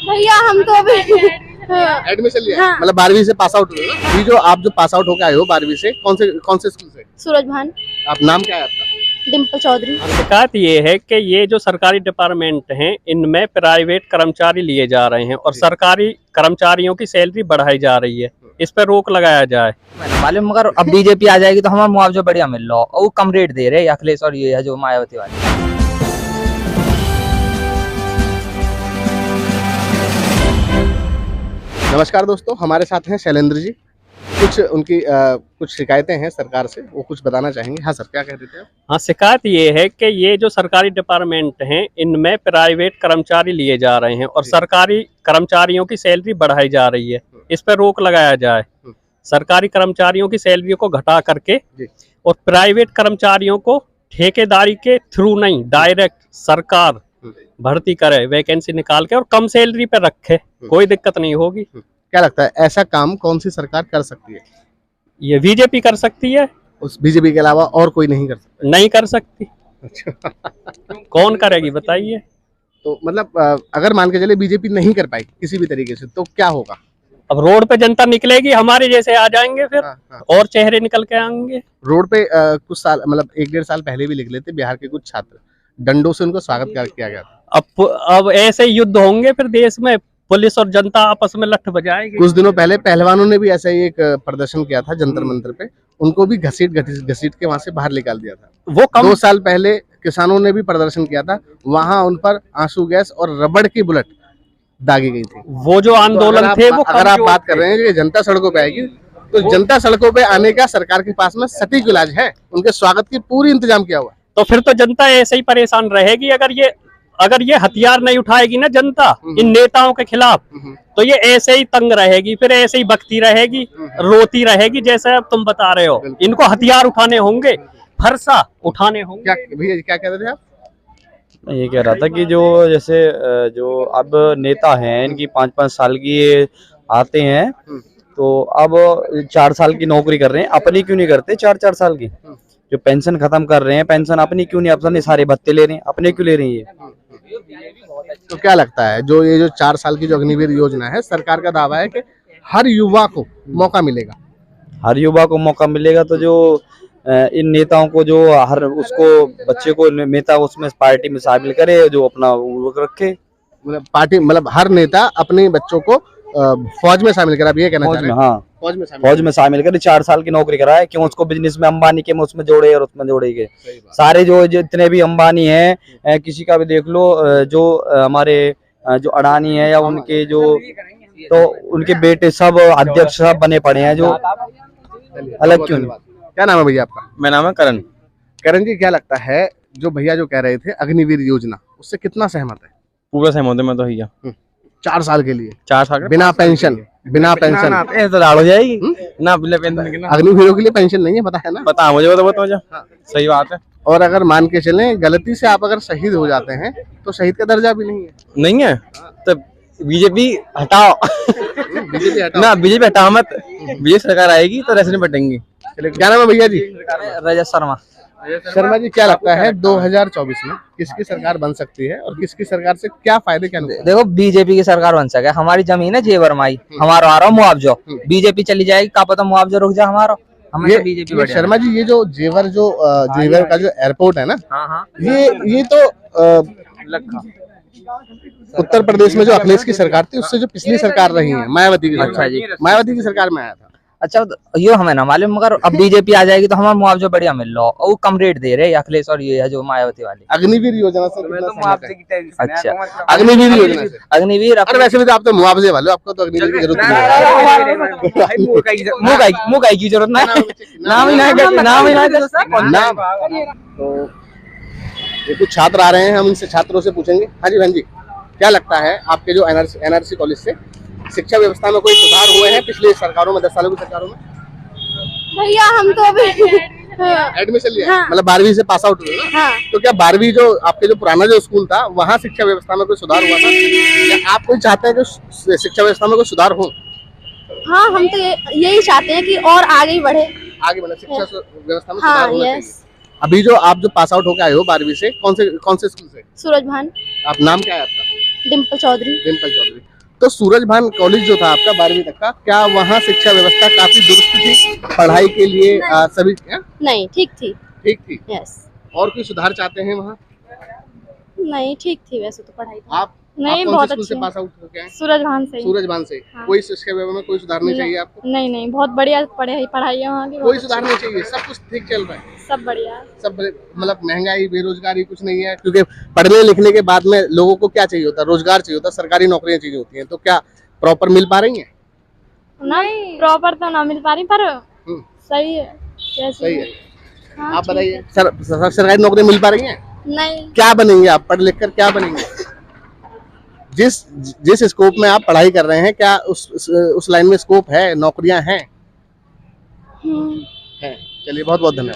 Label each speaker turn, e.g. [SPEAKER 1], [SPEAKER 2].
[SPEAKER 1] भैया हम तो अभी
[SPEAKER 2] एडमिशन लिया
[SPEAKER 1] हाँ।
[SPEAKER 2] मतलब 12वीं से पास आउट हुए ना? ये जो आप जो पास आउट होकर आए हो 12वीं से कौन से स्कूल से?
[SPEAKER 1] सूरज भान
[SPEAKER 2] आप नाम क्या है आपका?
[SPEAKER 1] डिम्पल चौधरी।
[SPEAKER 3] शिकायत ये है कि ये जो सरकारी डिपार्टमेंट हैं इनमें प्राइवेट कर्मचारी लिए जा रहे हैं और सरकारी कर्मचारियों की सैलरी बढ़ाई जा रही है। इस पर रोक लगाया जाए।
[SPEAKER 4] मालूम मगर अब बीजेपी आ जाएगी तो हमारा मुआवजा बढ़िया मिल रहा और वो कम रेट दे रहे अखिलेश और ये है जो मायावती वाले।
[SPEAKER 2] नमस्कार दोस्तों, हमारे साथ हैं शैलेंद्र जी। कुछ उनकी कुछ शिकायतें हैं सरकार से, वो कुछ बताना चाहेंगे। हाँ सर, क्या कह रहे थे आप?
[SPEAKER 3] हाँ, शिकायत ये है कि ये जो सरकारी डिपार्टमेंट हैं इनमें प्राइवेट कर्मचारी लिए जा रहे हैं और सरकारी कर्मचारियों की सैलरी बढ़ाई जा रही है। इस पर रोक लगाया जाए। सरकारी कर्मचारियों की सैलरी को घटा करके और प्राइवेट कर्मचारियों को ठेकेदारी के थ्रू नहीं, डायरेक्ट सरकार भर्ती करे, वैकेंसी निकाल के और कम सैलरी पे रखे, कोई दिक्कत नहीं होगी।
[SPEAKER 2] क्या लगता है ऐसा काम कौन सी सरकार कर सकती है?
[SPEAKER 3] ये बीजेपी कर सकती है,
[SPEAKER 2] उस बीजेपी के अलावा और कोई नहीं कर सकता?
[SPEAKER 3] नहीं कर सकती। कौन करेगी बताइए?
[SPEAKER 2] तो मतलब अगर मान के चले बीजेपी नहीं कर पाई किसी भी तरीके से तो क्या होगा?
[SPEAKER 3] अब रोड पे जनता निकलेगी, हमारे जैसे आ जाएंगे, फिर
[SPEAKER 2] हाँ।
[SPEAKER 3] और चेहरे निकल के आएंगे।
[SPEAKER 2] रोड पे कुछ साल मतलब 1-1.5 साल पहले भी निकले थे बिहार के कुछ छात्र, डंडों से उनको स्वागत किया गया था।
[SPEAKER 3] अब ऐसे युद्ध होंगे फिर देश में, पुलिस और जनता आपस में लठ बजाएगी।
[SPEAKER 2] कुछ दिनों पहले पहलवानों ने भी ऐसा ही एक प्रदर्शन किया था जंतर मंतर पे, उनको भी घसीट के वहां से बाहर निकाल दिया था।
[SPEAKER 3] वो कम
[SPEAKER 2] 2 साल पहले किसानों ने भी प्रदर्शन किया था, वहां उन पर आंसू गैस और रबड़ की बुलेट दागी गई थी।
[SPEAKER 3] वो जो आंदोलन थे वो
[SPEAKER 2] अगर आप बात कर रहे हैं कि जनता सड़कों पे आएगी, तो जनता सड़कों पे आने का सरकार के पास में सटीक इलाज है, उनके स्वागत की पूरी इंतजाम किया हुआ है।
[SPEAKER 3] तो फिर तो जनता ऐसे ही परेशान रहेगी। अगर ये हथियार नहीं उठाएगी ना जनता इन नेताओं के खिलाफ, तो ये ऐसे ही तंग रहेगी, फिर ऐसे ही बकती रहेगी, रोती रहेगी, जैसे अब तुम बता रहे हो। इनको हथियार उठाने होंगे, फरसा उठाने होंगे।
[SPEAKER 2] क्या भैया क्या कह रहे थे आप?
[SPEAKER 5] मैं ये कह रहा था कि जो जैसे जो अब नेता हैं इनकी 5-5 साल की ये आते हैं, तो अब 4 साल की नौकरी कर रहे हैं, अपनी क्यों नहीं करते 4-4 साल की? जो पेंशन खत्म कर रहे हैं, पेंशन अपनी क्यों नहीं, अपने सारे भत्ते ले रहे हैं, अपने क्यों ले रही है?
[SPEAKER 2] तो क्या लगता है जो ये जो 4 साल की जो अग्निवीर योजना है, सरकार का दावा है कि हर युवा को मौका मिलेगा।
[SPEAKER 5] हर युवा को मौका मिलेगा, तो जो इन नेताओं को जो हर उसको बच्चे को नेता उसमें पार्टी में शामिल करे, जो अपना वो रखे,
[SPEAKER 2] मतलब पार्टी मतलब हर नेता अपने बच्चों को फौज में शामिल करे। आप ये कहना चाह रहे हैं?
[SPEAKER 5] हाँ,
[SPEAKER 2] फौज में
[SPEAKER 5] शामिल करे, 4 साल की नौकरी कराए, क्यों उसको बिजनेस में अंबानी के में उसमें जोड़े और उसमें जोड़ेंगे सारे जो जितने भी अंबानी हैं, किसी का भी देख लो, जो हमारे जो अडानी है या उनके जो, तो उनके बेटे सब अध्यक्ष सब बने पड़े हैं, जो अलग क्यों नहीं?
[SPEAKER 2] क्या नाम है भैया आपका?
[SPEAKER 5] मेरा नाम है करण।
[SPEAKER 2] करण जी, क्या लगता है जो भैया जो कह रहे थे अग्निवीर योजना, उससे कितना सहमत है?
[SPEAKER 5] पूरा सहमत है मैं तो भैया।
[SPEAKER 2] 4 साल के लिए
[SPEAKER 5] 4 साल
[SPEAKER 2] बिना पेंशन
[SPEAKER 5] तो लाड़ हो जाएगी ना, बिना पेंशन के ना।
[SPEAKER 2] अग्निवीरों के लिए पेंशन नहीं है, पता है ना?
[SPEAKER 5] पता मुझे, मुझे सही बात है।
[SPEAKER 2] और अगर मान के चलें गलती से आप अगर शहीद हो जाते हैं तो शहीद का दर्जा भी नहीं है।
[SPEAKER 5] तो बीजेपी हटाओ ना, बीजेपी हटाओ मत, बीजेपी सरकार आएगी तो ऐसे नहीं बटेंगी।
[SPEAKER 2] क्या नाम है भैया जी?
[SPEAKER 4] रजत शर्मा।
[SPEAKER 2] शर्मा जी, क्या लगता है 2024 में किसकी सरकार बन सकती है और किसकी सरकार से क्या फायदे क्या नुकसान?
[SPEAKER 4] देखो बीजेपी की सरकार बन सके, हमारी जमीन है जेवर माई, हमारा आ रहा मुआवजा, बीजेपी चली जाएगी क्या पता मुआवजा रुक जाए हमारा।
[SPEAKER 2] ये बीजेपी शर्मा जी, ये जो जेवर का जो एयरपोर्ट है ना, ये तो उत्तर प्रदेश में जो अखिलेश की सरकार थी उससे जो पिछली सरकार रही है मायावती की सरकार, मायावती की सरकार में आया था।
[SPEAKER 4] अच्छा, ये हमें ना मालूम मगर अब बीजेपी आ जाएगी तो हमारा मुआवजा बढ़िया मिल रहा और वो कम रेट दे रहे अखिलेश और ये है जो मायावती वाली।
[SPEAKER 2] अग्निवीर योजना से कितना सहमत है?
[SPEAKER 4] अच्छा,
[SPEAKER 2] अग्निवीर योजना से
[SPEAKER 4] अग्निवीर
[SPEAKER 2] अरे वैसे भी तो आप तो मुआवजे वाले, आपको तो अग्निवीर की जरूरत नहीं है।
[SPEAKER 4] मुँह की जरूरत नाम ही नाम।
[SPEAKER 2] तो ये कुछ छात्र आ रहे हैं, हम इनसे छात्रों से पूछेंगे। हाँ जी बहन जी, क्या लगता है आपके जो एनआरसी कॉलेज से शिक्षा व्यवस्था में कोई सुधार हुए हैं पिछले सरकारों में, 10 सालों की सरकारों में?
[SPEAKER 1] भैया हम तो अभी
[SPEAKER 2] एडमिशन लिया
[SPEAKER 1] हाँ।
[SPEAKER 2] मतलब 12वीं से पास आउट हुए ना?
[SPEAKER 1] हाँ।
[SPEAKER 2] तो क्या 12वीं जो आपके जो पुराना जो स्कूल था वहाँ शिक्षा व्यवस्था में कोई सुधार हुआ था, या आप कोई चाहते हैं कि शिक्षा व्यवस्था में कोई सुधार हो?
[SPEAKER 1] हाँ, हम तो यही चाहते हैं कि और आगे बढ़े,
[SPEAKER 2] शिक्षा व्यवस्था में
[SPEAKER 1] हाँ,
[SPEAKER 2] सुधार होना चाहिए। अभी जो आप जो पास आउट होकर आए हो 12वीं से कौन से स्कूल से?
[SPEAKER 1] सूरज भान।
[SPEAKER 2] आप नाम क्या है आपका?
[SPEAKER 1] डिम्पल चौधरी।
[SPEAKER 2] डिम्पल चौधरी। तो सूरजभान कॉलेज जो था आपका 12वीं तक का, क्या वहाँ शिक्षा व्यवस्था काफी दुरुस्त थी पढ़ाई के लिए? सभी
[SPEAKER 1] नहीं, ठीक थी।
[SPEAKER 2] ठीक थी।
[SPEAKER 1] यस।
[SPEAKER 2] और कोई सुधार चाहते हैं वहाँ?
[SPEAKER 1] नहीं, ठीक थी वैसे तो पढ़ाई तो।
[SPEAKER 2] आप
[SPEAKER 1] नहीं,
[SPEAKER 2] कौन
[SPEAKER 1] बहुत
[SPEAKER 2] से स्कूल से
[SPEAKER 1] अच्छी
[SPEAKER 2] पास आउट हो गए हैं?
[SPEAKER 1] सूरजभान से ही।
[SPEAKER 2] सूरजभान से।
[SPEAKER 1] हाँ।
[SPEAKER 2] कोई शिक्षा व्यवस्था में कोई सुधार नहीं चाहिए आपको?
[SPEAKER 1] नहीं नहीं, बहुत बढ़िया पढ़ाई है वहाँ की।
[SPEAKER 2] कोई सुधार नहीं चाहिए, सब कुछ ठीक चल रहा है,
[SPEAKER 1] सब बढ़िया है।
[SPEAKER 2] सब मतलब महंगाई बेरोजगारी कुछ नहीं है? क्योंकि पढ़ने लिखने के बाद में लोगों को क्या चाहिए होता है? रोजगार चाहिए होता है, सरकारी नौकरियां चाहिए होती हैं, तो क्या प्रॉपर मिल पा रही हैं?
[SPEAKER 1] नहीं, प्रॉपर तो ना मिल पा रही, पर सही है।
[SPEAKER 2] सही है।
[SPEAKER 1] हाँ,
[SPEAKER 2] आप
[SPEAKER 1] ठीक
[SPEAKER 2] बताइए,
[SPEAKER 1] है।
[SPEAKER 2] सरकारी नौकरी मिल पा रही हैं?
[SPEAKER 1] नहीं।
[SPEAKER 2] क्या बनेंगे आप पढ़ लिख कर, क्या बनेंगे? जिस स्कोप में आप पढ़ाई कर रहे हैं, क्या उस लाइन में स्कोप है, नौकरियां हैं?
[SPEAKER 1] हम्म।
[SPEAKER 2] हैं। चलिए, बहुत बहुत धन्यवाद।